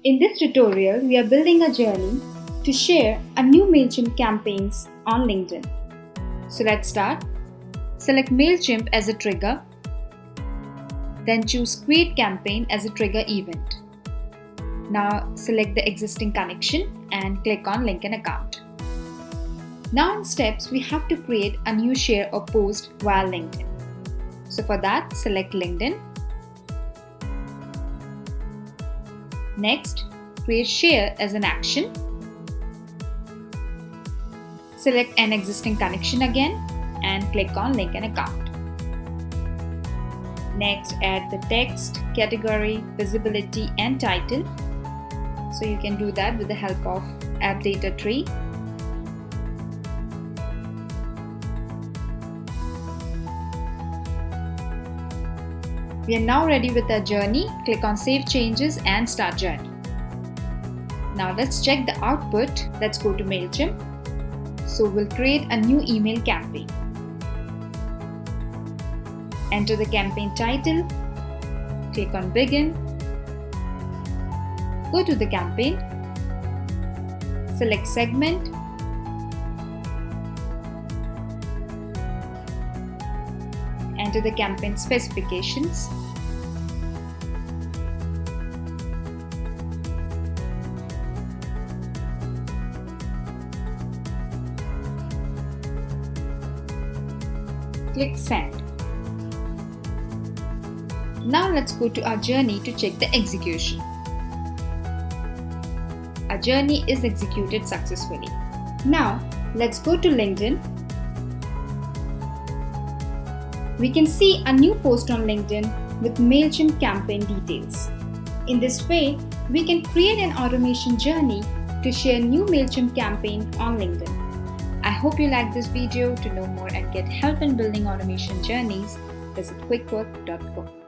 In this tutorial, we are building a journey to share a new Mailchimp campaigns on LinkedIn. So let's start. Select Mailchimp as a trigger, then choose Create Campaign as a trigger event. Now select the existing connection and click on Link an Account. Now in steps, we have to create a new share or post via LinkedIn. So for that, select LinkedIn. Next, create share as an action. Select an existing connection again and click on Link an Account. Next, add the text, category, visibility and title. So you can do that with the help of App Data Tree. We are now ready with our journey. Click on Save Changes and Start Journey. Now let's check the output. Let's go to Mailchimp. So we'll create a new email campaign. Enter the campaign title. Click on Begin. Go to the campaign. Select Segment. Enter the campaign specifications. Click Send. Now let's go to our journey to check the execution. Our journey is executed successfully. Now let's go to LinkedIn. We can see a new post on LinkedIn with Mailchimp campaign details. In this way, we can create an automation journey to share new Mailchimp campaign on LinkedIn. I hope you like this video. To know more and get help in building automation journeys, visit quickwork.co.